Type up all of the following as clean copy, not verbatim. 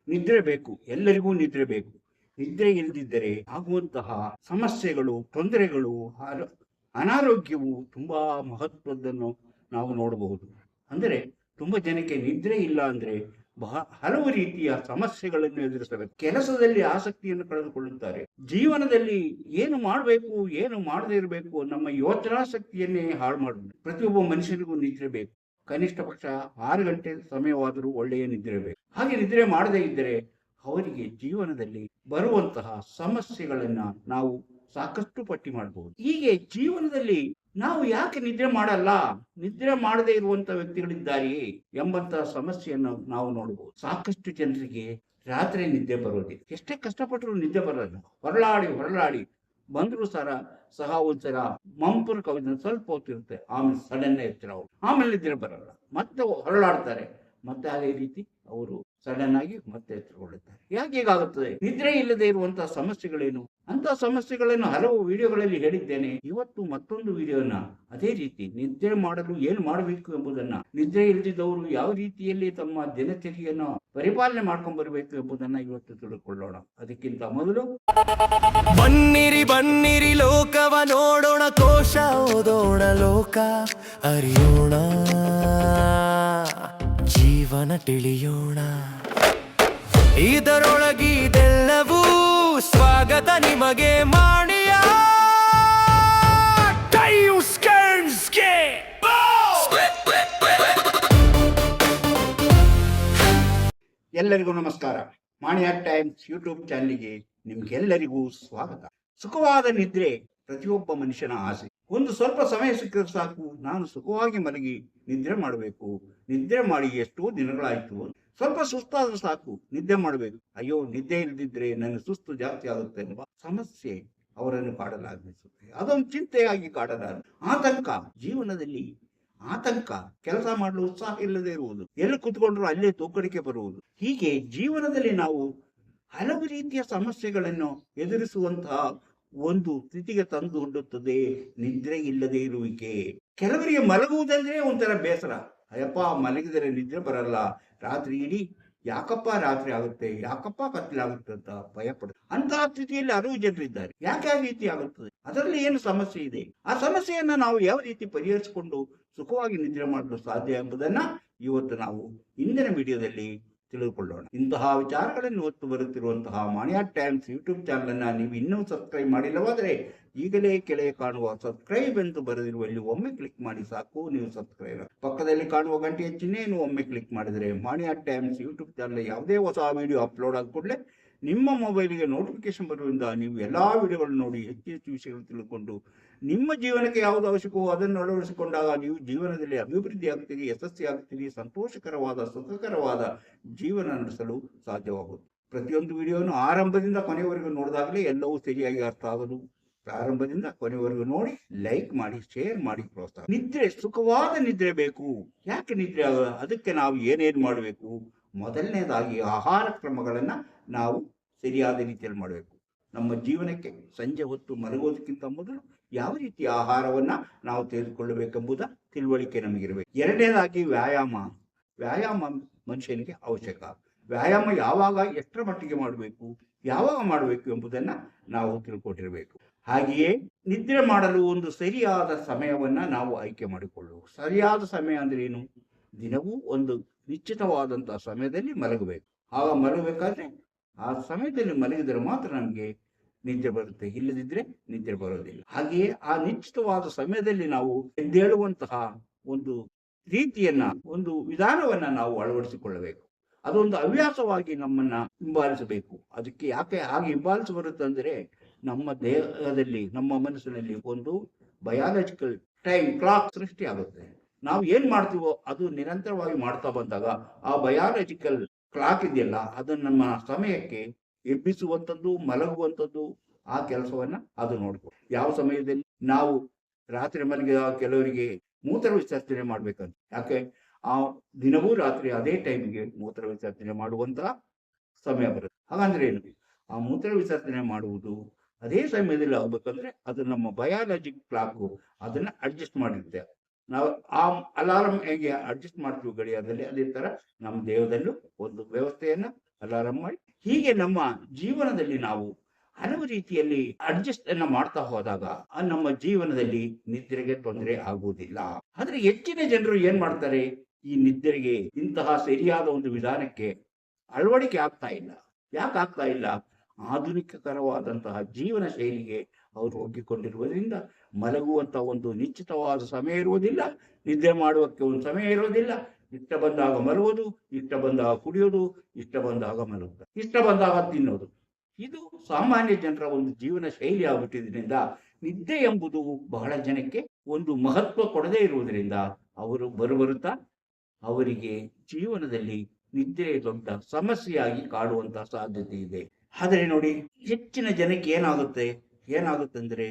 ನಿದ್ರೆ ಬೇಕು, ಎಲ್ಲರಿಗೂ ನಿದ್ರೆ ಬೇಕು. ನಿದ್ರೆ ಇಲ್ಲದಿದ್ದರೆ ಆಗುವಂತಹ ಸಮಸ್ಯೆಗಳು, ತೊಂದರೆಗಳು, ಅನಾರೋಗ್ಯವು ತುಂಬಾ ಮಹತ್ವದ್ದನ್ನು ನಾವು ನೋಡಬಹುದು. ಅಂದರೆ ತುಂಬಾ ಜನಕ್ಕೆ ನಿದ್ರೆ ಇಲ್ಲ ಅಂದ್ರೆ ಹಲವು ರೀತಿಯ ಸಮಸ್ಯೆಗಳನ್ನು ಎದುರಿಸಬೇಕು. ಕೆಲಸದಲ್ಲಿ ಆಸಕ್ತಿಯನ್ನು ಕಳೆದುಕೊಳ್ಳುತ್ತಾರೆ. ಜೀವನದಲ್ಲಿ ಏನು ಮಾಡಬೇಕು, ಏನು ಮಾಡದೇ ಇರಬೇಕು, ನಮ್ಮ ಯೋಚನಾ ಶಕ್ತಿಯನ್ನೇ ಹಾಳು ಮಾಡುವುದು. ಪ್ರತಿಯೊಬ್ಬ ಮನುಷ್ಯನಿಗೂ ನಿದ್ರೆ ಬೇಕು. ಕನಿಷ್ಠ ಪಕ್ಷ 6 ಗಂಟೆ ಸಮಯವಾದರೂ ಒಳ್ಳೆಯ ನಿದ್ರೆ ಬೇಕು. ಹಾಗೆ ನಿದ್ರೆ ಮಾಡದೇ ಇದ್ದರೆ ಅವರಿಗೆ ಜೀವನದಲ್ಲಿ ಬರುವಂತಹ ಸಮಸ್ಯೆಗಳನ್ನ ನಾವು ಸಾಕಷ್ಟು ಪಟ್ಟಿ ಮಾಡಬಹುದು. ಹೀಗೆ ಜೀವನದಲ್ಲಿ ನಾವು ಯಾಕೆ ನಿದ್ರೆ ಮಾಡಲ್ಲ, ನಿದ್ರೆ ಮಾಡದೇ ಇರುವಂತ ವ್ಯಕ್ತಿಗಳಿದ್ದಾರೆಯೇ ಎಂಬಂತಹ ಸಮಸ್ಯೆಯನ್ನು ನಾವು ನೋಡಬಹುದು. ಸಾಕಷ್ಟು ಜನರಿಗೆ ರಾತ್ರಿ ನಿದ್ದೆ ಬರೋದಿಲ್ಲ. ಎಷ್ಟೇ ಕಷ್ಟಪಟ್ಟರು ನಿದ್ದೆ ಬರೋಲ್ಲ. ಹೊರಳಾಡಿ ಬಂದ್ರು ಸಹ ಒಂದ್ಸಲ ಮಂಪುರ ಕವಿದ ಸ್ವಲ್ಪ ಹೊತ್ತಿರುತ್ತೆ, ಆಮೇಲೆ ಸಡನ್ ಎಚ್ಚರ, ಆಮೇಲೆ ನಿದ್ರೆ ಬರಲ್ಲ, ಮತ್ತೆ ಹೊರಳಾಡ್ತಾರೆ, ಮತ್ತೆ ಅದೇ ರೀತಿ ಅವರು ಸಡನ್ ಆಗಿ ಮತ್ತೆ ಎಚ್ಚರಗೊಳ್ಳುತ್ತಾರೆ. ಯಾಕೆ ಹೀಗಾಗುತ್ತದೆ? ನಿದ್ರೆ ಇಲ್ಲದೆ ಇರುವಂತಹ ಸಮಸ್ಯೆಗಳೇನು? ಅಂತ ಸಮಸ್ಯೆಗಳನ್ನು ಹಲವು ವಿಡಿಯೋಗಳಲ್ಲಿ ಹೇಳಿದ್ದೇನೆ. ಇವತ್ತು ಮತ್ತೊಂದು ವಿಡಿಯೋನ ಅದೇ ರೀತಿ ನಿದ್ರೆ ಮಾಡಲು ಏನು ಮಾಡಬೇಕು ಎಂಬುದನ್ನ, ನಿದ್ರೆ ಇಲ್ಲದಿದ್ದವರು ಯಾವ ರೀತಿಯಲ್ಲಿ ತಮ್ಮ ದಿನಚರಿಯನ್ನು ಪರಿಪಾಲನೆ ಮಾಡ್ಕೊಂಡ್ ಬರಬೇಕು ಎಂಬುದನ್ನ ಇವತ್ತು ತಿಳ್ಕೊಳ್ಳೋಣ. ಅದಕ್ಕಿಂತ ಮೊದಲು ಬನ್ನಿರಿ ಲೋಕವ ನೋಡೋಣ, ಕೋಶ ಓದೋಣ, ಲೋಕ ಅರಿಯೋಣ, ಜೀವನ ತಿಳಿಯೋಣ. ಇದರೊಳಗಿದೆಲ್ಲವೂ ಸ್ವಾಗತ ನಿಮಗೆ ಮಾಣಿಯ ಎಲ್ಲರಿಗೂ ನಮಸ್ಕಾರ. ಮಾಣಿಯ ಟೈಮ್ಸ್ ಯೂಟ್ಯೂಬ್ ಚಾನಲ್ಗೆ ನಿಮ್ಗೆಲ್ಲರಿಗೂ ಸ್ವಾಗತ. ಸುಖವಾದ ನಿದ್ರೆ ಪ್ರತಿಯೊಬ್ಬ ಮನುಷ್ಯನ ಆಸೆ. ಒಂದು ಸ್ವಲ್ಪ ಸಮಯ ಸಿಕ್ಕಿದ್ರೆ ಸಾಕು, ನಾನು ಸುಖವಾಗಿ ಮಲಗಿ ನಿದ್ರೆ ಮಾಡಬೇಕು, ನಿದ್ರೆ ಮಾಡಿ ಎಷ್ಟೋ ದಿನಗಳಾಯ್ತು. ಸ್ವಲ್ಪ ಸುಸ್ತಾದ್ರೆ ಸಾಕು, ನಿದ್ದೆ ಮಾಡಬೇಕು. ಅಯ್ಯೋ, ನಿದ್ದೆ ಇಲ್ಲದಿದ್ರೆ ನನ್ನ ಸುಸ್ತು ಜಾಸ್ತಿ ಆಗುತ್ತೆ ಎನ್ನುವ ಸಮಸ್ಯೆ ಅವರನ್ನು ಕಾಡಲಾರಂಭಿಸುತ್ತೆ. ಅದೊಂದು ಚಿಂತೆಯಾಗಿ ಕಾಡಲಾರ. ಆತಂಕ, ಜೀವನದಲ್ಲಿ ಆತಂಕ, ಕೆಲಸ ಮಾಡಲು ಉತ್ಸಾಹ ಇಲ್ಲದೆ ಇರುವುದು, ಎಲ್ಲಿ ಕುತ್ಕೊಂಡ್ರು ಅಲ್ಲೇ ತೂಕಡಿಕೆ ಬರುವುದು. ಹೀಗೆ ಜೀವನದಲ್ಲಿ ನಾವು ಹಲವು ರೀತಿಯ ಸಮಸ್ಯೆಗಳನ್ನು ಎದುರಿಸುವಂತಹ ಒಂದು ಸ್ಥಿತಿಗೆ ತಂದು ಹೊಂದುತ್ತದೆ ನಿದ್ರೆ ಇಲ್ಲದೆ ಇರುವಿಕೆ. ಕೆಲವರಿಗೆ ಮಲಗುವುದಂದ್ರೆ ಒಂಥರ ಬೇಸರ. ಅಯ್ಯಪ್ಪ, ಮಲಗಿದರೆ ನಿದ್ರೆ ಬರಲ್ಲ, ರಾತ್ರಿ ಇಡೀ ಯಾಕಪ್ಪ ರಾತ್ರಿ ಆಗುತ್ತೆ, ಯಾಕಪ್ಪ ಕತ್ತಲಾಗುತ್ತೆ ಅಂತ ಭಯಪಡುತ್ತೆ. ಅಂತಹ ಸ್ಥಿತಿಯಲ್ಲಿ ಹಲವು ಜನರಿದ್ದಾರೆ. ಯಾಕೆ ಆ ರೀತಿ ಆಗುತ್ತದೆ? ಅದರಲ್ಲಿ ಏನು ಸಮಸ್ಯೆ ಇದೆ? ಆ ಸಮಸ್ಯೆಯನ್ನ ನಾವು ಯಾವ ರೀತಿ ಪರಿಹರಿಸಿಕೊಂಡು ಸುಖವಾಗಿ ನಿದ್ರೆ ಮಾಡಲು ಸಾಧ್ಯ ಎಂಬುದನ್ನ ಇವತ್ತು ನಾವು ಇಂದಿನ ವಿಡಿಯೋದಲ್ಲಿ ತಿಳಿದುಕೊಳ್ಳೋಣ. ಇಂತಹ ವಿಚಾರಗಳನ್ನು ಹೊತ್ತು ಬರುತ್ತಿರುವಂತಹ ಮಾಣಿಯ ಟೈಮ್ಸ್ ಯೂಟ್ಯೂಬ್ ಚಾನಲ್ ಅನ್ನ ನೀವು ಇನ್ನೂ ಸಬ್ಸ್ಕ್ರೈಬ್ ಮಾಡಿಲ್ಲವಾದರೆ ಈಗಲೇ ಕೆಳಗೆ ಕಾಣುವ ಸಬ್ಸ್ಕ್ರೈಬ್ ಎಂದು ಬರೆದಿರುವಲ್ಲಿ ಒಮ್ಮೆ ಕ್ಲಿಕ್ ಮಾಡಿ ಸಾಕು, ನೀವು ಸಬ್ಸ್ಕ್ರೈಬ್. ಪಕ್ಕದಲ್ಲಿ ಕಾಣುವ ಗಂಟೆಯ ಚಿಹ್ನೆಯನ್ನು ಒಮ್ಮೆ ಕ್ಲಿಕ್ ಮಾಡಿದರೆ ಮಾಣಿಯ ಟೈಮ್ಸ್ ಯೂಟ್ಯೂಬ್ ಚಾನಲ್ ಯಾವುದೇ ಹೊಸ ವಿಡಿಯೋ ಅಪ್ಲೋಡ್ ಆದ ಕೂಡಲೇ ನಿಮ್ಮ ಮೊಬೈಲ್ಗೆ ನೋಟಿಫಿಕೇಶನ್ ಬರುವುದರಿಂದ ನೀವು ಎಲ್ಲಾ ವಿಡಿಯೋಗಳನ್ನು ನೋಡಿ ಹೆಚ್ಚು ವಿಷಯಗಳು ತಿಳ್ಕೊಂಡು ನಿಮ್ಮ ಜೀವನಕ್ಕೆ ಯಾವುದು ಅವಶ್ಯಕವೋ ಅದನ್ನು ಅಳವಡಿಸಿಕೊಂಡಾಗ ನೀವು ಜೀವನದಲ್ಲಿ ಅಭಿವೃದ್ಧಿ ಆಗ್ತೀರಿ, ಯಶಸ್ವಿ ಆಗ್ತೀರಿ, ಸಂತೋಷಕರವಾದ ಸುಖಕರವಾದ ಜೀವನ ನಡೆಸಲು ಸಾಧ್ಯವಾಗುವುದು. ಪ್ರತಿಯೊಂದು ವಿಡಿಯೋನು ಆರಂಭದಿಂದ ಕೊನೆಯವರೆಗೂ ನೋಡಿದಾಗಲೇ ಎಲ್ಲವೂ ಸರಿಯಾಗಿ ಅರ್ಥ ಆಗೋದು. ಪ್ರಾರಂಭದಿಂದ ಕೊನೆಯವರೆಗೂ ನೋಡಿ, ಲೈಕ್ ಮಾಡಿ, ಶೇರ್ ಮಾಡಿ, ಪ್ರೋತ್ಸಾಹ. ನಿದ್ರೆ, ಸುಖವಾದ ನಿದ್ರೆ ಬೇಕು. ಯಾಕೆ ನಿದ್ರೆ? ಅದಕ್ಕೆ ನಾವು ಏನೇನು ಮಾಡಬೇಕು? ಮೊದಲನೇದಾಗಿ ಆಹಾರ ಕ್ರಮಗಳನ್ನ ನಾವು ಸರಿಯಾದ ರೀತಿಯಲ್ಲಿ ಮಾಡಬೇಕು. ನಮ್ಮ ಜೀವನಕ್ಕೆ ಸಂಜೆ ಹೊತ್ತು ಮಲಗೋದಕ್ಕಿಂತ ಮೊದಲು ಯಾವ ರೀತಿಯ ಆಹಾರವನ್ನ ನಾವು ತೆಗೆದುಕೊಳ್ಳಬೇಕೆಂಬುದ ತಿಳುವಳಿಕೆ ನಮಗಿರಬೇಕು. ಎರಡನೇದಾಗಿ ವ್ಯಾಯಾಮ ಮನುಷ್ಯನಿಗೆ ಅವಶ್ಯಕ. ವ್ಯಾಯಾಮ ಯಾವಾಗ, ಎಷ್ಟರ ಮಟ್ಟಿಗೆ ಮಾಡಬೇಕು, ಯಾವಾಗ ಮಾಡಬೇಕು ಎಂಬುದನ್ನ ನಾವು ತಿಳ್ಕೊಟ್ಟಿರಬೇಕು. ಹಾಗೆಯೇ ನಿದ್ರೆ ಮಾಡಲು ಒಂದು ಸರಿಯಾದ ಸಮಯವನ್ನ ನಾವು ಆಯ್ಕೆ ಮಾಡಿಕೊಳ್ಳುವ. ಸರಿಯಾದ ಸಮಯ ಅಂದ್ರೆ ಏನು? ದಿನವೂ ಒಂದು ನಿಶ್ಚಿತವಾದಂತಹ ಸಮಯದಲ್ಲಿ ಮಲಗಬೇಕು. ಆಗ ಮಲಗಬೇಕಾದ್ರೆ ಆ ಸಮಯದಲ್ಲಿ ಮಲಗಿದರೆ ಮಾತ್ರ ನಮಗೆ ನಿದ್ರೆ ಬರುತ್ತೆ, ಇಲ್ಲದಿದ್ರೆ ನಿದ್ರೆ ಬರೋದಿಲ್ಲ. ಹಾಗೆಯೇ ಆ ನಿಶ್ಚಿತವಾದ ಸಮಯದಲ್ಲಿ ನಾವು ಎದ್ದೇಳುವಂತಹ ಒಂದು ರೀತಿಯನ್ನ, ಒಂದು ವಿಧಾನವನ್ನ ನಾವು ಅಳವಡಿಸಿಕೊಳ್ಳಬೇಕು. ಅದೊಂದು ಹವ್ಯಾಸವಾಗಿ ನಮ್ಮನ್ನ ಹಿಂಬಾಲಿಸಬೇಕು. ಅದಕ್ಕೆ ಯಾಕೆ ಹಾಗೆ ಹಿಂಬಾಲಿಸಿ ಬರುತ್ತೆ ಅಂದ್ರೆ, ನಮ್ಮ ದೇಹದಲ್ಲಿ, ನಮ್ಮ ಮನಸ್ಸಿನಲ್ಲಿ ಒಂದು ಬಯಾಲಜಿಕಲ್ ಟೈಮ್ ಕ್ಲಾಕ್ ಸೃಷ್ಟಿ ಆಗುತ್ತೆ. ನಾವು ಏನ್ ಮಾಡ್ತೀವೋ ಅದು ನಿರಂತರವಾಗಿ ಮಾಡ್ತಾ ಬಂದಾಗ ಆ ಬಯಾಲಜಿಕಲ್ ಕ್ಲಾಕ್ ಇದೆಯಲ್ಲ, ಅದನ್ನ ನಮ್ಮ ಸಮಯಕ್ಕೆ ಎಬ್ಬಿಸುವಂಥದ್ದು, ಮಲಗುವಂಥದ್ದು, ಆ ಕೆಲಸವನ್ನ ಅದು ನೋಡ್ಬೋದು. ಯಾವ ಸಮಯದಲ್ಲಿ ನಾವು ರಾತ್ರಿ ಮಲಗಿದ ಕೆಲವರಿಗೆ ಮೂತ್ರ ವಿಸರ್ಜನೆ ಮಾಡ್ಬೇಕಂತ. ಯಾಕೆ? ಆ ದಿನವೂ ರಾತ್ರಿ ಅದೇ ಟೈಮಿಗೆ ಮೂತ್ರ ವಿಸರ್ಜನೆ ಮಾಡುವಂತಹ ಸಮಯ ಬರುತ್ತೆ. ಹಾಗಂದ್ರೆ ಏನು? ಆ ಮೂತ್ರ ವಿಸರ್ಜನೆ ಮಾಡುವುದು ಅದೇ ಸಮಯದಲ್ಲಿ ಆಗ್ಬೇಕಂದ್ರೆ ಅದು ನಮ್ಮ ಬಯಾಲಜಿಕ್ ಕ್ಲಾಕ್ ಅದನ್ನ ಅಡ್ಜಸ್ಟ್ ಮಾಡಿರುತ್ತೆ. ನಾವು ಆ ಅಲಾರಂ ಹೇಗೆ ಅಡ್ಜಸ್ಟ್ ಮಾಡ್ತೀವಿ ಗಡಿಯಾರದಲ್ಲಿ, ಅದೇ ತರ ನಮ್ಮ ದೇಹದಲ್ಲೂ ಒಂದು ವ್ಯವಸ್ಥೆಯನ್ನ ಅಲಾರಂ ಮಾಡಿ. ಹೀಗೆ ನಮ್ಮ ಜೀವನದಲ್ಲಿ ನಾವು ಹಲವು ರೀತಿಯಲ್ಲಿ ಅಡ್ಜಸ್ಟ್ ಅನ್ನ ಮಾಡ್ತಾ ಹೋದಾಗ ನಮ್ಮ ಜೀವನದಲ್ಲಿ ನಿದ್ರೆಗೆ ತೊಂದರೆ ಆಗುವುದಿಲ್ಲ. ಆದ್ರೆ ಹೆಚ್ಚಿನ ಜನರು ಏನ್ ಮಾಡ್ತಾರೆ, ಈ ನಿದ್ರೆಗೆ ಇಂತಹ ಸರಿಯಾದ ಒಂದು ವಿಧಾನಕ್ಕೆ ಅಳವಡಿಕೆ ಆಗ್ತಾ ಇಲ್ಲ. ಯಾಕೆ ಆಗ್ತಾ ಇಲ್ಲ? ಆಧುನಿಕಕರವಾದಂತಹ ಜೀವನ ಶೈಲಿಗೆ ಅವರು ಒಗ್ಗಿಕೊಂಡಿರುವುದರಿಂದ ಮಲಗುವಂತಹ ಒಂದು ನಿಶ್ಚಿತವಾದ ಸಮಯ ಇರುವುದಿಲ್ಲ, ನಿದ್ದೆ ಮಾಡುವಕ್ಕೆ ಒಂದು ಸಮಯ ಇರುವುದಿಲ್ಲ. ಇಷ್ಟ ಬಂದಾಗ ಮಲಗುವುದು, ಇಷ್ಟ ಬಂದಾಗ ಕುಡಿಯೋದು, ಇಷ್ಟ ಬಂದಾಗ ಮಲಗುವುದು, ಇಷ್ಟ ಬಂದಾಗ ತಿನ್ನೋದು. ಇದು ಸಾಮಾನ್ಯ ಜನರ ಒಂದು ಜೀವನ ಶೈಲಿ ಆಗ್ಬಿಟ್ಟಿದ್ರಿಂದ ನಿದ್ದೆ ಎಂಬುದು ಬಹಳ ಜನಕ್ಕೆ ಒಂದು ಮಹತ್ವ ಕೊಡದೇ ಇರುವುದರಿಂದ ಅವರು ಬರುತ್ತಾ ಅವರಿಗೆ ಜೀವನದಲ್ಲಿ ನಿದ್ರೆ ದೊಡ್ಡ ಸಮಸ್ಯೆಯಾಗಿ ಕಾಡುವಂತಹ ಸಾಧ್ಯತೆ ಇದೆ. ಆದರೆ ನೋಡಿ, ಹೆಚ್ಚಿನ ಜನಕ್ಕೆ ಏನಾಗುತ್ತೆ ಅಂದ್ರೆ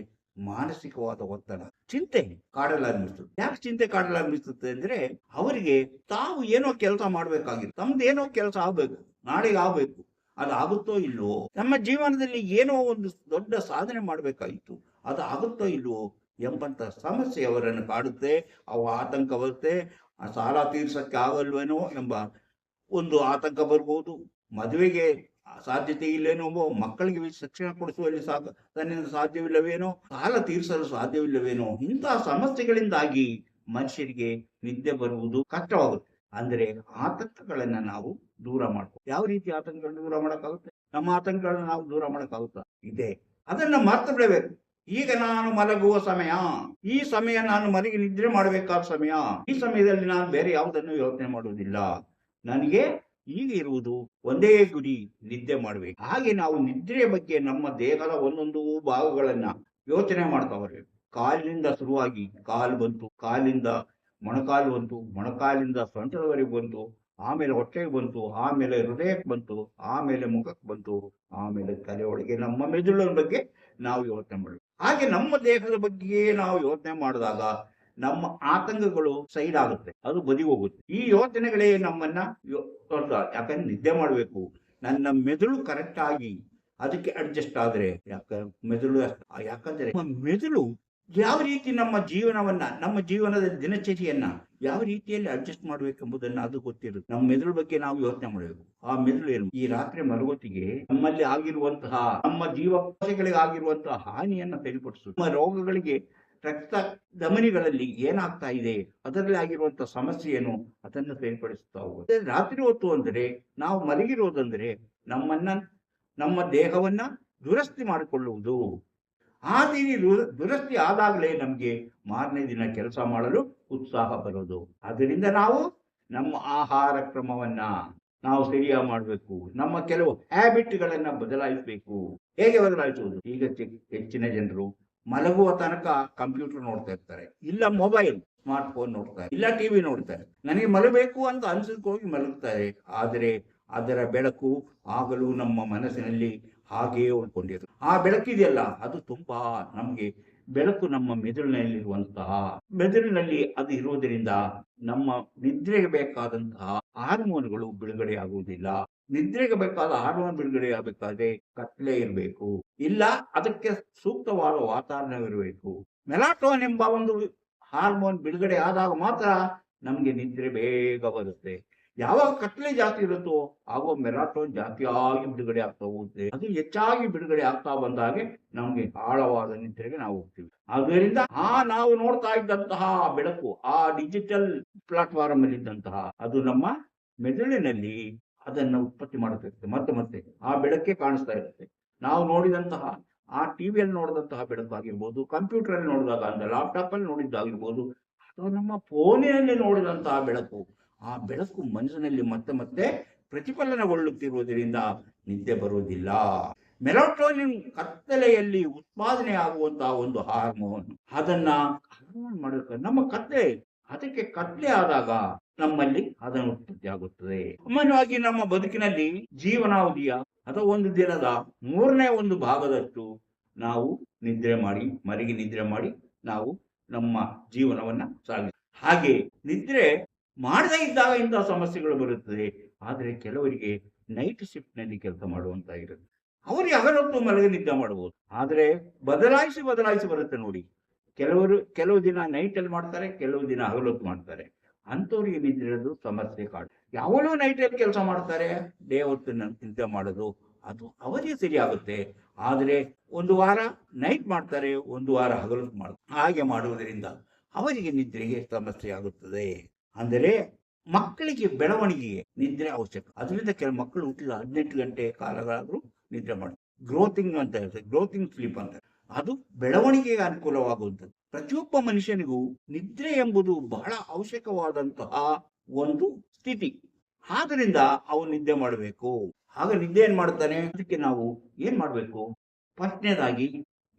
ಮಾನಸಿಕವಾದ ಒತ್ತಡ, ಚಿಂತೆ ಕಾಡಲಾರಂಭಿಸುತ್ತೆ. ಯಾಕೆ ಚಿಂತೆ ಕಾಡಲಾರಂಭಿಸುತ್ತೆ ಅಂದ್ರೆ ಅವರಿಗೆ ತಾವು ಏನೋ ಕೆಲಸ ಮಾಡ್ಬೇಕಾಗಿತ್ತು, ತಮ್ದೇನೋ ಕೆಲಸ ಆಗ್ಬೇಕು, ನಾಳೆಗೆ ಆಗ್ಬೇಕು, ಅದು ಆಗುತ್ತೋ ಇಲ್ವೋ, ನಮ್ಮ ಜೀವನದಲ್ಲಿ ಏನೋ ಒಂದು ದೊಡ್ಡ ಸಾಧನೆ ಮಾಡ್ಬೇಕಾಗಿತ್ತು, ಅದು ಆಗುತ್ತೋ ಇಲ್ವೋ ಎಂಬಂತ ಸಮಸ್ಯೆ ಅವರನ್ನು ಕಾಡುತ್ತೆ. ಅವು ಆತಂಕ ಬರುತ್ತೆ. ಆ ಸಾಲ ತೀರ್ಸಕ್ಕೆ ಆಗಲ್ವೇನೋ ಎಂಬ ಒಂದು ಆತಂಕ ಬರ್ಬೋದು. ಮದುವೆಗೆ ಸಾಧ್ಯತೆ ಇಲ್ಲೇನೋ, ಮಕ್ಕಳಿಗೆ ಶಿಕ್ಷಣ ಕೊಡಿಸುವಲ್ಲಿ ತನ್ನಿಂದ ಸಾಧ್ಯವಿಲ್ಲವೇನೋ, ಸಾಲ ತೀರಿಸಲು ಸಾಧ್ಯವಿಲ್ಲವೇನೋ, ಇಂತಹ ಸಮಸ್ಯೆಗಳಿಂದಾಗಿ ಮನುಷ್ಯರಿಗೆ ನಿದ್ದೆ ಬರುವುದು ಕಷ್ಟವಾಗುತ್ತೆ. ಅಂದ್ರೆ ಆತಂಕಗಳನ್ನ ನಾವು ದೂರ ಮಾಡ್ಬೋದು. ಯಾವ ರೀತಿ ಆತಂಕಗಳನ್ನ ದೂರ ಮಾಡಕ್ಕಾಗುತ್ತೆ? ನಮ್ಮ ಆತಂಕಗಳನ್ನ ನಾವು ದೂರ ಮಾಡಕ್ಕಾಗುತ್ತಾ? ಇದೆ. ಅದನ್ನ ಮರ್ತು ಬಿಡಬೇಕು. ಈಗ ನಾನು ಮಲಗುವ ಸಮಯ, ಈ ಸಮಯ ನಾನು ಮಲಗಿ ನಿದ್ರೆ ಮಾಡಬೇಕಾದ ಸಮಯ, ಈ ಸಮಯದಲ್ಲಿ ನಾನು ಬೇರೆ ಯಾವುದನ್ನು ಯೋಚನೆ ಮಾಡುವುದಿಲ್ಲ. ನನಗೆ ಈಗ ಇರುವುದು ಒಂದೇ ಗುರಿ, ನಿದ್ದೆ ಮಾಡಬೇಕು. ಹಾಗೆ ನಾವು ನಿದ್ರೆಯ ಬಗ್ಗೆ ನಮ್ಮ ದೇಹದ ಒಂದೊಂದು ಭಾಗಗಳನ್ನ ಯೋಚನೆ ಮಾಡ್ತಾ ಬರಬೇಕು. ಕಾಲಿನಿಂದ ಶುರುವಾಗಿ ಕಾಲು ಬಂತು, ಕಾಲಿಂದ ಮೊಣಕಾಲು ಬಂತು, ಮೊಣಕಾಲಿಂದ ಸೊಂಟದವರೆಗೆ ಬಂತು, ಆಮೇಲೆ ಹೊಟ್ಟೆಗೆ ಬಂತು, ಆಮೇಲೆ ಹೃದಯಕ್ಕೆ ಬಂತು, ಆಮೇಲೆ ಮುಖಕ್ಕೆ ಬಂತು, ಆಮೇಲೆ ತಲೆಯೊಳಗೆ ನಮ್ಮ ಮೆದುಳಿನ ಬಗ್ಗೆ ನಾವು ಯೋಚನೆ ಮಾಡಬೇಕು. ಹಾಗೆ ನಮ್ಮ ದೇಹದ ಬಗ್ಗೆ ನಾವು ಯೋಚನೆ ಮಾಡಿದಾಗ ನಮ್ಮ ಆತಂಕಗಳು ಸೈಡ್ ಆಗುತ್ತೆ, ಅದು ಬದಿ ಹೋಗುತ್ತೆ. ಈ ಯೋಚನೆಗಳೇ ನಮ್ಮನ್ನ ಯಾಕಂದ್ರೆ ನಿದ್ದೆ ಮಾಡಬೇಕು, ನನ್ನ ಮೆದುಳು ಕರೆಕ್ಟ್ ಆಗಿ ಅದಕ್ಕೆ ಅಡ್ಜಸ್ಟ್ ಆದ್ರೆ ಯಾಕಂದ್ರೆ ಮೆದುಳು ಯಾವ ರೀತಿ ನಮ್ಮ ಜೀವನವನ್ನ, ನಮ್ಮ ಜೀವನದ ದಿನಚರಿಯನ್ನ ಯಾವ ರೀತಿಯಲ್ಲಿ ಅಡ್ಜಸ್ಟ್ ಮಾಡ್ಬೇಕೆಂಬುದನ್ನ ಅದು ಗೊತ್ತಿರುತ್ತೆ. ನಮ್ಮ ಮೆದುಳು ಬಗ್ಗೆ ನಾವು ಯೋಚನೆ ಮಾಡಬೇಕು. ಆ ಮೆದುಳು ಏನು, ಈ ರಾತ್ರಿ ಮಲಗೋತಿಗೆ ನಮ್ಮಲ್ಲಿ ಆಗಿರುವಂತಹ, ನಮ್ಮ ಜೀವಕೋಶಗಳಿಗೆ ಆಗಿರುವಂತಹ ಹಾನಿಯನ್ನ ಸರಿಪಡಿಸುತ್ತೆ. ನಮ್ಮ ರೋಗಗಳಿಗೆ, ರಕ್ತ ಧಮನಿಗಳಲ್ಲಿ ಏನಾಗ್ತಾ ಇದೆ, ಅದರಲ್ಲಿ ಆಗಿರುವಂತಹ ಸಮಸ್ಯೆ ಏನು, ಅದನ್ನು ಸರಿಪಡಿಸ್ತಾ ಹೋಗುತ್ತೆ. ರಾತ್ರಿ ಹೊತ್ತು ಅಂದ್ರೆ ನಾವು ಮಲಗಿರೋದಂದ್ರೆ ನಮ್ಮ ದೇಹವನ್ನ ದುರಸ್ತಿ ಮಾಡಿಕೊಳ್ಳುವುದು. ಆ ರೀತಿ ದುರಸ್ತಿ ಆದಾಗಲೇ ನಮ್ಗೆ ಮಾರನೇ ದಿನ ಕೆಲಸ ಮಾಡಲು ಉತ್ಸಾಹ ಬರೋದು. ಅದರಿಂದ ನಾವು ನಮ್ಮ ಆಹಾರ ಕ್ರಮವನ್ನ ನಾವು ಸರಿಯಾಗಿ ಮಾಡಬೇಕು. ನಮ್ಮ ಕೆಲವು ಹ್ಯಾಬಿಟ್ಗಳನ್ನ ಬದಲಾಯಿಸಬೇಕು. ಹೇಗೆ ಬದಲಾಯಿಸುವುದು? ಈಗ ಹೆಚ್ಚಿನ ಜನರು ಮಲಗುವ ತನಕ ಕಂಪ್ಯೂಟರ್ ನೋಡ್ತಾ ಇರ್ತಾರೆ, ಇಲ್ಲ ಮೊಬೈಲ್ ಸ್ಮಾರ್ಟ್ ಫೋನ್ ನೋಡ್ತಾರೆ, ಇಲ್ಲ ಟಿವಿ ನೋಡ್ತಾರೆ. ನನಗೆ ಮಲಗಬೇಕು ಅಂತ ಅನ್ಸಕ್ಕೆ ಹೋಗಿ ಮಲಗ್ತಾರೆ. ಆದರೆ ಅದರ ಬೆಳಕು ಆಗಲೂ ನಮ್ಮ ಮನಸ್ಸಿನಲ್ಲಿ ಹಾಗೆಯೇ ಉಳ್ಕೊಂಡಿರುತ್ತೆ. ಆ ಬೆಳಕಿದೆಯಲ್ಲ, ಅದು ತುಂಬಾ ನಮ್ಗೆ ಬೆಳಕು ನಮ್ಮ ಮೆದುಳಿನಲ್ಲಿ ಅದು ಇರುವುದರಿಂದ ನಮ್ಮ ನಿದ್ರೆಗೆ ಬೇಕಾದಂತಹ ಹಾರ್ಮೋನ್ಗಳು ಬಿಡುಗಡೆ ಆಗುವುದಿಲ್ಲ. ನಿದ್ರೆಗೆ ಬೇಕಾದ ಹಾರ್ಮೋನ್ ಬಿಡುಗಡೆ ಆಗಬೇಕಾದ್ರೆ ಕತ್ಲೆ ಇರಬೇಕು, ಇಲ್ಲ ಅದಕ್ಕೆ ಸೂಕ್ತವಾದ ವಾತಾವರಣವಿರಬೇಕು. ಮೆಲಾಟೋನ್ ಎಂಬ ಒಂದು ಹಾರ್ಮೋನ್ ಬಿಡುಗಡೆ ಆದಾಗ ಮಾತ್ರ ನಮ್ಗೆ ನಿದ್ರೆ ಬೇಗ ಬರುತ್ತೆ. ಯಾವಾಗ ಕತ್ಲೆ ಜಾಸ್ತಿ ಇರುತ್ತೋ ಆಗ ಮೆಲಾಟೋನ್ ಜಾಸ್ತಿಯಾಗಿ ಬಿಡುಗಡೆ ಆಗ್ತಾ ಹೋಗುತ್ತೆ. ಅದು ಹೆಚ್ಚಾಗಿ ಬಿಡುಗಡೆ ಆಗ್ತಾ ಬಂದಾಗೆ ನಮ್ಗೆ ಆಳವಾದ ನಿದ್ರೆಗೆ ನಾವು ಹೋಗ್ತೀವಿ. ಆದ್ದರಿಂದ ನಾವು ನೋಡ್ತಾ ಇದ್ದಂತಹ ಬೆಳಕು, ಆ ಡಿಜಿಟಲ್ ಪ್ಲಾಟ್ಫಾರ್ಮ್ ಅಲ್ಲಿ ಇದ್ದಂತಹ ಅದು ನಮ್ಮ ಮೆದುಳಿನಲ್ಲಿ ಅದನ್ನ ಉತ್ಪತ್ತಿ ಮಾಡುತ್ತಿರುತ್ತೆ. ಮತ್ತೆ ಆ ಬೆಳಕೆ ಕಾಣಿಸ್ತಾ ಇರುತ್ತೆ. ನಾವು ನೋಡಿದಂತಹ ಆ ಟಿವಿಯಲ್ಲಿ ನೋಡಿದಂತಹ ಬೆಳಕು ಆಗಿರ್ಬೋದು, ಕಂಪ್ಯೂಟರ್ ಅಲ್ಲಿ ನೋಡಿದಾಗ ಅಂದ್ರೆ ಲ್ಯಾಪ್ಟಾಪ್ ಅಲ್ಲಿ ನೋಡಿದ್ದಾಗಿರ್ಬೋದು, ಅಥವಾ ನಮ್ಮ ಫೋನಿನಲ್ಲಿ ನೋಡಿದಂತಹ ಬೆಳಕು, ಆ ಬೆಳಕು ಮನಸ್ಸಿನಲ್ಲಿ ಮತ್ತೆ ಪ್ರತಿಫಲನಗೊಳ್ಳುತ್ತಿರುವುದರಿಂದ ನಿದ್ದೆ ಬರುವುದಿಲ್ಲ. ಮೆಲಾಟೋನಿನ್ ಕತ್ತಲೆಯಲ್ಲಿ ಉತ್ಪಾದನೆ ಆಗುವಂತಹ ಒಂದು ಹಾರ್ಮೋನ್, ಅದನ್ನ ಮಾಡಬೇಕು. ನಮ್ಮ ಕತ್ತಲೆ, ಅದಕ್ಕೆ ಕತ್ತಲೆ ಆದಾಗ ನಮ್ಮಲ್ಲಿ ಅದನ್ನು ಉತ್ಪತ್ತಿ ಆಗುತ್ತದೆ. ಸಾಮಾನ್ಯವಾಗಿ ನಮ್ಮ ಬದುಕಿನಲ್ಲಿ ಜೀವನಾವಧಿಯ ಅಥವಾ ಒಂದು ದಿನದ 1/3 ಭಾಗದಷ್ಟು ನಾವು ಮಲಗಿ ನಿದ್ರೆ ಮಾಡಿ ನಾವು ನಮ್ಮ ಜೀವನವನ್ನ ಸಾಗಿಸ್ತೀವಿ. ಹಾಗೆ ನಿದ್ರೆ ಮಾಡದೇ ಇದ್ದಾಗ ಇಂತಹ ಸಮಸ್ಯೆಗಳು ಬರುತ್ತದೆ. ಆದರೆ ಕೆಲವರಿಗೆ ನೈಟ್ ಶಿಫ್ಟ್ ನಲ್ಲಿ ಕೆಲಸ ಮಾಡುವಂತ ಇರುತ್ತೆ, ಅವರಿಗೆ ಹಗಲೊತ್ತು ಮಲಗಿ ನಿದ್ದೆ ಮಾಡಬಹುದು. ಆದರೆ ಬದಲಾಯಿಸಿ ಬರುತ್ತೆ ನೋಡಿ. ಕೆಲವು ದಿನ ನೈಟ್ ಅಲ್ಲಿ ಮಾಡ್ತಾರೆ, ಕೆಲವು ದಿನ ಹಗಲೊತ್ತು ಮಾಡ್ತಾರೆ. ಅಂಥವ್ರಿಗೆ ನಿದ್ರೆ ಇರೋದು ಸಮಸ್ಯೆ ಕಾಡು. ಯಾವನೋ ನೈಟಲ್ಲಿ ಕೆಲಸ ಮಾಡ್ತಾರೆ, ಡೇ ಹೊತ್ತು ನಿದ್ದೆ ಮಾಡೋದು ಅದು ಅವರಿಗೆ ಸರಿ ಆಗುತ್ತೆ. ಆದರೆ ಒಂದು ವಾರ ನೈಟ್ ಮಾಡ್ತಾರೆ, ಒಂದು ವಾರ ಹಗಲು ಹಾಗೆ ಮಾಡುವುದರಿಂದ ಅವರಿಗೆ ನಿದ್ರೆಗೆ ಸಮಸ್ಯೆ ಆಗುತ್ತದೆ. ಅಂದರೆ ಮಕ್ಕಳಿಗೆ ಬೆಳವಣಿಗೆಗೆ ನಿದ್ರೆ ಅವಶ್ಯಕ. ಅದರಿಂದ ಕೆಲವು ಮಕ್ಕಳು ಹುಟ್ಟಿದ 18 ಗಂಟೆ ಕಾಲಗಳಾದರೂ ನಿದ್ರೆ ಮಾಡಿ ಗ್ರೋತಿಂಗ್ ಅಂತ ಹೇಳ್ತಾರೆ, ಗ್ರೋತಿಂಗ್ ಸ್ಲೀಪ್ ಅಂತ. ಅದು ಬೆಳವಣಿಗೆಗೆ ಅನುಕೂಲವಾಗುವಂಥದ್ದು. ಪ್ರತಿಯೊಬ್ಬ ಮನುಷ್ಯನಿಗೂ ನಿದ್ರೆ ಎಂಬುದು ಬಹಳ ಅವಶ್ಯಕವಾದಂತಹ ಒಂದು ಸ್ಥಿತಿ. ಆದ್ದರಿಂದ ಅವನು ನಿದ್ದೆ ಮಾಡಬೇಕು. ಆಗ ನಿದ್ದೆ ಏನ್ ಮಾಡ್ತಾನೆ, ಅದಕ್ಕೆ ನಾವು ಏನ್ ಮಾಡಬೇಕು, ಫಸ್ಟ್ನೇದಾಗಿ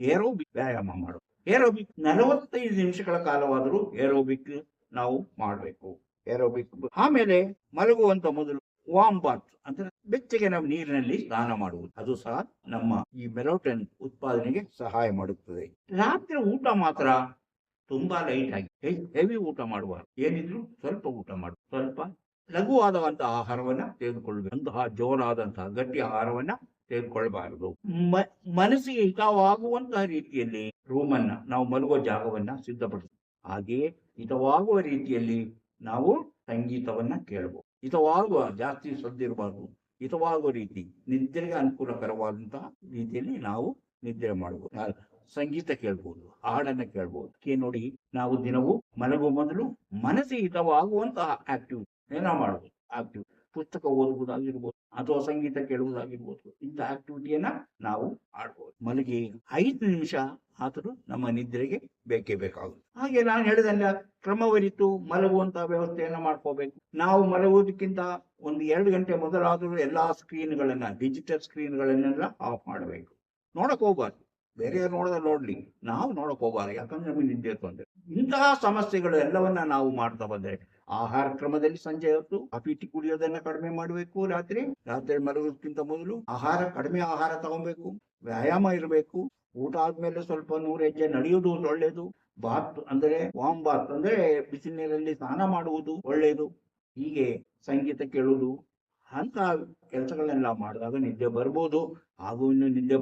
ಏರೋಬಿಕ್ ವ್ಯಾಯಾಮ ಮಾಡು. ಏರೋಬಿಕ್ 45 ನಿಮಿಷಗಳ ಕಾಲವಾದರೂ ಏರೋಬಿಕ್ ನಾವು ಮಾಡಬೇಕು. ಏರೋಬಿಕ್ ಆಮೇಲೆ ಮಲಗುವಂತ ಮೊದಲು ವಾರ್ಮ್ ಬಾತ್ ಅಂದ್ರೆ ಬೆಚ್ಚಗೆ ನಾವು ನೀರಿನಲ್ಲಿ ಸ್ನಾನ ಮಾಡುವುದು, ಅದು ಸಹ ನಮ್ಮ ಈ ಮೆಲೋಟೋನಿನ್ ಉತ್ಪಾದನೆಗೆ ಸಹಾಯ ಮಾಡುತ್ತದೆ. ರಾತ್ರಿ ಊಟ ಮಾತ್ರ ತುಂಬಾ ಲೈಟ್ ಆಗಿ ಹೆವಿ ಊಟ ಮಾಡಬಾರ್ದು. ಏನಿದ್ರು ಸ್ವಲ್ಪ ಊಟ ಮಾಡು, ಸ್ವಲ್ಪ ಲಘುವಾದಂತಹ ಆಹಾರವನ್ನ ತೆಗೆದುಕೊಳ್ಬೇಕು. ಅಂತಹ ಜೋರಾದಂತಹ ಗಟ್ಟಿ ಆಹಾರವನ್ನ ತೆಗೆದುಕೊಳ್ಬಾರದು. ಮನಸ್ಸಿಗೆ ಹಿತವಾಗುವಂತಹ ರೀತಿಯಲ್ಲಿ ರೂಮನ್ನ, ನಾವು ಮಲಗುವ ಜಾಗವನ್ನ ಸಿದ್ಧಪಡಿಸಬೇಕು. ಹಾಗೆಯೇ ಹಿತವಾಗುವ ರೀತಿಯಲ್ಲಿ ನಾವು ಸಂಗೀತವನ್ನ ಕೇಳಬಹುದು. ಹಿತವಾಗುವ, ಜಾಸ್ತಿ ಸದ್ದಿರಬಾರ್ದು, ಹಿತವಾಗುವ ರೀತಿ, ನಿದ್ರೆಗೆ ಅನುಕೂಲಕರವಾದಂತಹ ರೀತಿಯಲ್ಲಿ ನಾವು ನಿದ್ರೆ ಮಾಡಬಹುದು. ಸಂಗೀತ ಕೇಳ್ಬೋದು, ಹಾಡನ್ನ ಕೇಳ್ಬೋದು. ನೋಡಿ, ನಾವು ದಿನವೂ ಮಲಗುವ ಮೊದಲು ಮನಸ್ಸಿಗೆ ಹಿತವಾಗುವಂತಹ ಆಕ್ಟಿವಿಟಿ ಏನೋ ಮಾಡಬಹುದು. ಆಕ್ಟಿವಿಟಿ ಪುಸ್ತಕ ಓದುವುದಾಗಿರ್ಬೋದು ಅಥವಾ ಸಂಗೀತ ಕೇಳುವುದಾಗಿರ್ಬೋದು, ಇಂಥ ಆಕ್ಟಿವಿಟಿಯನ್ನ ನಾವು ಆಡ್ಬೋದು. ಮಲಗಿ 5 ನಿಮಿಷ ಆದರೂ ನಮ್ಮ ನಿದ್ರೆಗೆ ಬೇಕೇ ಬೇಕಾಗುತ್ತೆ. ಹಾಗೆ ನಾನು ಹೇಳಿದಲ್ಲ, ಕ್ರಮವರಿತು ಮಲಗುವಂತಹ ವ್ಯವಸ್ಥೆಯನ್ನ ಮಾಡ್ಕೋಬೇಕು. ನಾವು ಮಲಗುವುದಕ್ಕಿಂತ ಒಂದು 2 ಗಂಟೆ ಮೊದಲಾದರೂ ಎಲ್ಲಾ ಸ್ಕ್ರೀನ್ಗಳನ್ನ, ಡಿಜಿಟಲ್ ಸ್ಕ್ರೀನ್ಗಳನ್ನೆಲ್ಲ ಆಫ್ ಮಾಡಬೇಕು. ನೋಡಕ್ ಹೋಗ್ಬಾರ್ದು, ಬೇರೆಯವ್ರು ನೋಡ್ಲಿ, ನಾವು ನೋಡಕ್ ಹೋಗ್ಬಾರ್ದು. ಯಾಕಂದ್ರೆ ನಮಗೆ ನಿದ್ದೆ ತೊಂದರೆ. ಇಂತಹ ಸಮಸ್ಯೆಗಳು ಎಲ್ಲವನ್ನ ನಾವು ಮಾಡ್ತಾ ಬಂದ್ರೆ, ಆಹಾರ ಕ್ರಮದಲ್ಲಿ ಸಂಜೆ ಹೊತ್ತು ಕಾಫಿ ಟೀ ಕುಡಿಯೋದನ್ನ ಕಡಿಮೆ ಮಾಡಬೇಕು. ರಾತ್ರಿ ಮಲಗೋದಕ್ಕಿಂತ ಮೊದಲು ಕಡಿಮೆ ಆಹಾರ ತಗೊಬೇಕು. ವ್ಯಾಯಾಮ ಇರಬೇಕು. ಊಟ ಆದ್ಮೇಲೆ ಸ್ವಲ್ಪ 100 ಹೆಜ್ಜೆ ನಡೆಯುವುದು ಒಳ್ಳೇದು. ಬಾತ್ ಅಂದ್ರೆ ವಾರ್ಮ್ ಬಾತ್ ಅಂದ್ರೆ ಬಿಸಿ ನೀರಲ್ಲಿ ಸ್ನಾನ ಮಾಡುವುದು ಒಳ್ಳೇದು. ಹೀಗೆ ಸಂಗೀತ ಕೇಳುವುದು, ಅಂತ ಕೆಲಸಗಳನ್ನೆಲ್ಲ ಮಾಡಿದಾಗ ನಿದ್ದೆ ಬರ್ಬೋದು. ಹಾಗೂ ಇನ್ನು ನಿದ್ದೆ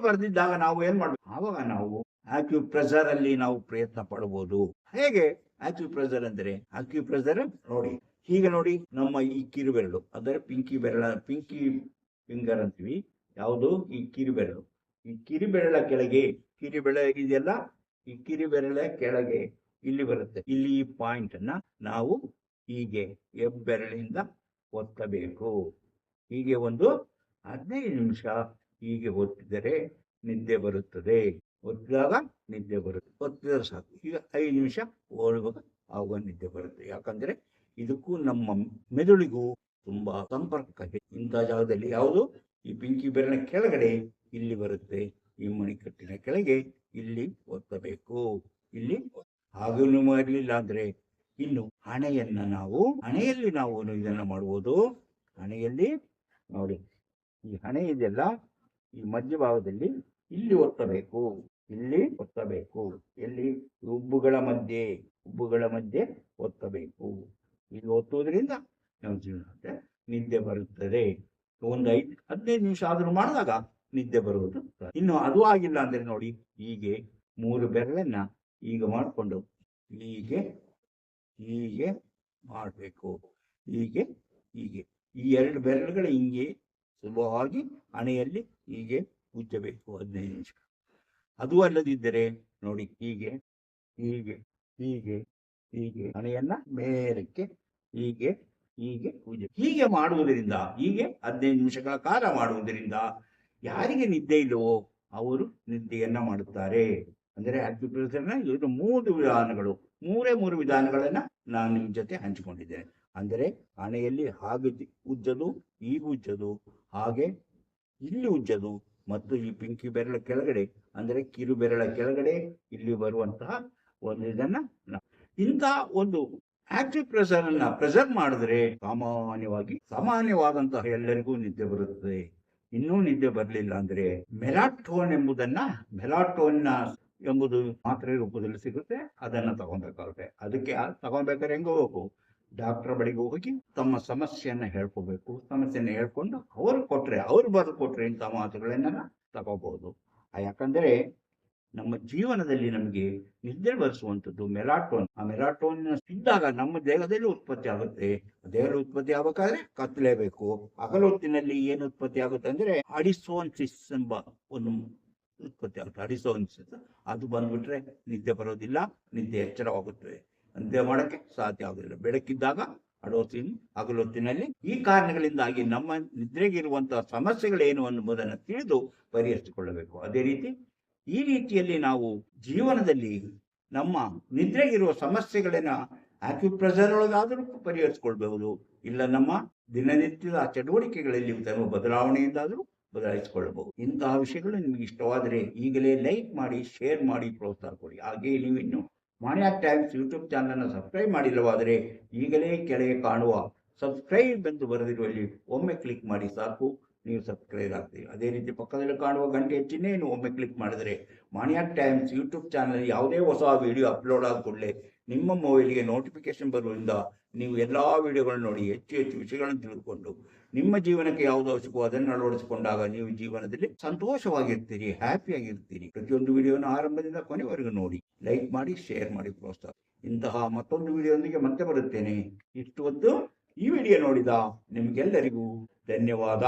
ಬರ್ದಿದ್ದಾಗ ನಾವು ಏನ್ ಮಾಡ್ಬೇಕು, ಆವಾಗ ನಾವು ಆಕ್ಯುಪ್ರೆಷರ್ ಅಲ್ಲಿ ನಾವು ಪ್ರಯತ್ನ ಪಡಬಹುದು. ಹೇಗೆ ಆಕ್ಯುಪ್ರೆಷರ್ ಅಂದ್ರೆ, ಆಕ್ಯುಪ್ರೆಷರ್ ನೋಡಿ, ಹೀಗೆ ನೋಡಿ, ನಮ್ಮ ಈ ಕಿರುಬೆರಳು ಅಂದರೆ ಪಿಂಕಿ ಫಿಂಗರ್ ಅಂತೀವಿ. ಯಾವುದು ಈ ಕಿರುಬೆರಳು, ಈ ಕಿರುಬೆರಳ ಕೆಳಗೆ, ಇದೆಯಲ್ಲ, ಈ ಕಿರುಬೆರಳ ಕೆಳಗೆ ಇಲ್ಲಿ ಬರುತ್ತೆ. ಇಲ್ಲಿ ಈ ಪಾಯಿಂಟ್ ಅನ್ನ ನಾವು ಹೀಗೆ ಹೆಬ್ಬೆರಳಿಂದ ಒತ್ತಬೇಕು. ಹೀಗೆ ಒಂದು 15 ನಿಮಿಷ ಹೀಗೆ ಒತ್ತಿದರೆ ನಿದ್ದೆ ಬರುತ್ತದೆ. ಒತ್ತಿದಾಗ ನಿದ್ದೆ ಬರುತ್ತೆ, ಒತ್ತಿದರೆ ಸಾಕು. ಈಗ 5 ನಿಮಿಷ ಓಡುವಾಗ ಆವಾಗ ನಿದ್ದೆ ಬರುತ್ತೆ. ಯಾಕಂದ್ರೆ ಇದಕ್ಕೂ ನಮ್ಮ ಮೆದುಳಿಗೂ ತುಂಬಾ ಸಂಪರ್ಕ ಇದೆ. ಇಂಥ ಜಾಗದಲ್ಲಿ ಯಾವುದು, ಈ ಪಿಂಕಿ ಬೆರಳಿನ ಕೆಳಗಡೆ ಇಲ್ಲಿ ಬರುತ್ತೆ, ಈ ಮಣಿಕಟ್ಟಿನ ಕೆಳಗೆ ಇಲ್ಲಿ ಒತ್ತಬೇಕು. ಇಲ್ಲಿ ಹಾಗೂ ಮಾಡಲಿಲ್ಲ ಅಂದ್ರೆ ಇನ್ನು ಹಣೆಯಲ್ಲಿ ನಾವು ಇದನ್ನ ಮಾಡುವುದು. ಹಣೆಯಲ್ಲಿ ನೋಡಿ, ಈ ಹಣೆ ಇದೆಲ್ಲ, ಈ ಮಧ್ಯಭಾಗದಲ್ಲಿ ಇಲ್ಲಿ ಒತ್ತಬೇಕು. ಎಲ್ಲಿ, ಉಬ್ಬುಗಳ ಮಧ್ಯೆ ಒತ್ತಬೇಕು. ಇಲ್ಲಿ ಒತ್ತುವುದರಿಂದ ನಮ್ಮ ನಿದ್ದೆ ಬರುತ್ತದೆ. ಒಂದು 15 ನಿಮಿಷ ಆದ್ರೂ ಮಾಡಿದಾಗ ನಿದ್ದೆ ಬರುವುದು. ಇನ್ನು ಅದು ಆಗಿಲ್ಲ ಅಂದ್ರೆ ನೋಡಿ, ಹೀಗೆ 3 ಬೆರಳನ್ನ ಈಗ ಮಾಡಿಕೊಂಡು ಹೀಗೆ ಮಾಡಬೇಕು. ಹೀಗೆ ಈ 2 ಬೆರಳುಗಳ ಹಿಂಗೆ ಸುಲಭವಾಗಿ ಹಣೆಯಲ್ಲಿ ಹೀಗೆ ಉಜ್ಜಬೇಕು 15 ನಿಮಿಷ. ಅದು ಅಲ್ಲದಿದ್ದರೆ ನೋಡಿ, ಹೀಗೆ ಹಣೆಯನ್ನ ಮೇಲಕ್ಕೆ ಹೀಗೆ ಉಜ್ಜ. ಹೀಗೆ ಮಾಡುವುದರಿಂದ, ಹೀಗೆ 15 ನಿಮಿಷಗಳ ಕಾಲ ಮಾಡುವುದರಿಂದ ಯಾರಿಗೆ ನಿದ್ದೆ ಇಲ್ಲವೋ ಅವರು ನಿದ್ದೆಯನ್ನ ಮಾಡುತ್ತಾರೆ. ಅಂದ್ರೆ ಆಕ್ಯುಪ್ರೆಷರ್ನ ಇದು 3 ವಿಧಾನಗಳು, 3 ವಿಧಾನಗಳನ್ನ ನಾನು ನಿಮ್ ಜೊತೆ ಹಂಚಿಕೊಂಡಿದ್ದೇನೆ. ಅಂದರೆ ಹಣೆಯಲ್ಲಿ ಹಾಗೆ ಉಜ್ಜದು, ಈಗ ಉಜ್ಜದು, ಹಾಗೆ ಇಲ್ಲಿ ಉಜ್ಜದು, ಮತ್ತು ಈ ಪಿಂಕಿ ಬೆರಳ ಕೆಳಗಡೆ ಅಂದ್ರೆ ಕಿರು ಬೆರಳ ಕೆಳಗಡೆ ಇಲ್ಲಿ ಬರುವಂತಹ ಒಂದು ಇದನ್ನ, ಇಂತಹ ಒಂದು ಆಕ್ಯುಪ್ರೆಷರ್ ಅನ್ನ ಪ್ರೆಷರ್ ಮಾಡಿದ್ರೆ ಸಾಮಾನ್ಯವಾದಂತಹ ಎಲ್ಲರಿಗೂ ನಿದ್ದೆ ಬರುತ್ತದೆ. ಇನ್ನೂ ನಿದ್ದೆ ಬರಲಿಲ್ಲ ಅಂದ್ರೆ ಮೆಲಾಟೋನ್ ಎಂಬುದು ಮಾತ್ರೆ ರೂಪದಲ್ಲಿ ಸಿಗುತ್ತೆ, ಅದನ್ನ ತಗೊಬೇಕಾಗುತ್ತೆ. ಅದಕ್ಕೆ ತಗೊಬೇಕಾದ್ರೆ ಹೆಂಗ ಹೋಗು, ಡಾಕ್ಟರ್ ಬಳಿಗೆ ಹೋಗಿ ತಮ್ಮ ಸಮಸ್ಯೆಯನ್ನ ಹೇಳ್ಕೋಬೇಕು. ಸಮಸ್ಯೆಯನ್ನ ಹೇಳ್ಕೊಂಡು ಅವ್ರು ಬರೆದು ಕೊಟ್ರೆ ಇಂಥ ಮಾತುಗಳನ್ನ ತಗೋಬಹುದು. ಯಾಕಂದ್ರೆ ನಮ್ಮ ಜೀವನದಲ್ಲಿ ನಮಗೆ ನಿದ್ರೆ ಬರೆಸುವಂಥದ್ದು ಮೆಲಾಟೋನ್. ಆ ಮೆಲಾಟೋನ್ ಇದ್ದಾಗ ನಮ್ಮ ದೇಹದಲ್ಲಿ ಉತ್ಪತ್ತಿ ಆಗುತ್ತೆ. ದೇಹದಲ್ಲಿ ಉತ್ಪತ್ತಿ ಆಗಬೇಕಾದ್ರೆ ಕತ್ತಲೇಬೇಕು. ಹಗಲೊತ್ತಿನಲ್ಲಿ ಏನು ಉತ್ಪತ್ತಿ ಆಗುತ್ತೆ ಅಂದ್ರೆ ಅಡಿಸೋನ್ಸಿಸ್ ಎಂಬ ಒಂದು ಉತ್ಪತ್ತಿ ಆಗುತ್ತೆ. ಅಡಿಸೋನ್ಸಿಸ್ ಅದು ಬಂದ್ಬಿಟ್ರೆ ನಿದ್ದೆ ಬರೋದಿಲ್ಲ, ನಿದ್ದೆ ಎಚ್ಚರವಾಗುತ್ತದೆ, ನಿದ್ದೆ ಮಾಡೋಕ್ಕೆ ಸಾಧ್ಯ ಆಗೋದಿಲ್ಲ. ಬೆಳಕಿದ್ದಾಗ ಅಡೋಸಿನ್, ಹಗಲೊತ್ತಿನಲ್ಲಿ. ಈ ಕಾರಣಗಳಿಂದಾಗಿ ನಮ್ಮ ನಿದ್ರೆಗಿರುವಂತಹ ಸಮಸ್ಯೆಗಳೇನು ಅನ್ನುವುದನ್ನು ತಿಳಿದು ಪರಿಹರಿಸಿಕೊಳ್ಳಬೇಕು. ಅದೇ ರೀತಿ ಈ ರೀತಿಯಲ್ಲಿ ನಾವು ಜೀವನದಲ್ಲಿ ನಮ್ಮ ನಿದ್ರೆಗಿರುವ ಸಮಸ್ಯೆಗಳನ್ನ ಆಕ್ಯುಪ್ರೆಷರ್ ಒಳಗಾದರೂ ಪರಿಹರಿಸಿಕೊಳ್ಬಹುದು, ಇಲ್ಲ ನಮ್ಮ ದಿನನಿತ್ಯದ ಚಟುವಟಿಕೆಗಳಲ್ಲಿ ತರುವ ಬದಲಾವಣೆಯಿಂದಾದರೂ ಬದಲಾಯಿಸಿಕೊಳ್ಳಬಹುದು. ಇಂತಹ ವಿಷಯಗಳು ನಿಮಗೆ ಇಷ್ಟವಾದರೆ ಈಗಲೇ ಲೈಕ್ ಮಾಡಿ, ಶೇರ್ ಮಾಡಿ, ಪ್ರೋತ್ಸಾಹ ಕೊಡಿ. ಹಾಗೆಯೇ ನೀವು ಇನ್ನು ಮಾಣಿಯಾಕ್ ಟೈಮ್ಸ್ ಯೂಟ್ಯೂಬ್ ಚಾನಲ್ನ ಸಬ್ಸ್ಕ್ರೈಬ್ ಮಾಡಿಲ್ಲವಾದರೆ ಈಗಲೇ ಕೆಳಗೆ ಕಾಣುವ ಸಬ್ಸ್ಕ್ರೈಬ್ ಎಂದು ಬರೆದಿರುವಲ್ಲಿ ಒಮ್ಮೆ ಕ್ಲಿಕ್ ಮಾಡಿ ಸಾಕು, ನೀವು ಸಬ್ಸ್ಕ್ರೈಬ್ ಆಗ್ತೀವಿ. ಅದೇ ರೀತಿ ಪಕ್ಕದಲ್ಲಿ ಕಾಣುವ ಗಂಟೆ ಚಿಹ್ನೆಯನ್ನು ಒಮ್ಮೆ ಕ್ಲಿಕ್ ಮಾಡಿದರೆ ಮಾಣಿಯಾಕ್ ಟೈಮ್ಸ್ ಯೂಟ್ಯೂಬ್ ಚಾನಲ್ ಯಾವುದೇ ಹೊಸ ವಿಡಿಯೋ ಅಪ್ಲೋಡ್ ಆದ ಕೂಡಲೇ ನಿಮ್ಮ ಮೊಬೈಲ್ಗೆ ನೋಟಿಫಿಕೇಶನ್ ಬರುವುದರಿಂದ ನೀವು ಎಲ್ಲ ವಿಡಿಯೋಗಳನ್ನು ನೋಡಿ ಹೆಚ್ಚು ಹೆಚ್ಚು ವಿಷಯಗಳನ್ನು ತಿಳಿದುಕೊಂಡು ನಿಮ್ಮ ಜೀವನಕ್ಕೆ ಯಾವುದು ಅವಶ್ಯಕವೋ ಅದನ್ನು ಅಳವಡಿಸಿಕೊಂಡಾಗ ನೀವು ಜೀವನದಲ್ಲಿ ಸಂತೋಷವಾಗಿರ್ತೀರಿ, ಹ್ಯಾಪಿಯಾಗಿರ್ತೀರಿ. ಪ್ರತಿಯೊಂದು ವಿಡಿಯೋನ ಆರಂಭದಿಂದ ಕೊನೆವರೆಗೂ ನೋಡಿ, ಲೈಕ್ ಮಾಡಿ, ಶೇರ್ ಮಾಡಿ, ಪ್ರೋತ್ಸಾಹ. ಇಂತಹ ಮತ್ತೊಂದು ವಿಡಿಯೋದೊಂದಿಗೆ ಮತ್ತೆ ಬರುತ್ತೇನೆ. ಇಷ್ಟು ಹೊತ್ತು ಈ ವಿಡಿಯೋ ನೋಡಿದ ನಿಮಗೆಲ್ಲರಿಗೂ ಧನ್ಯವಾದ.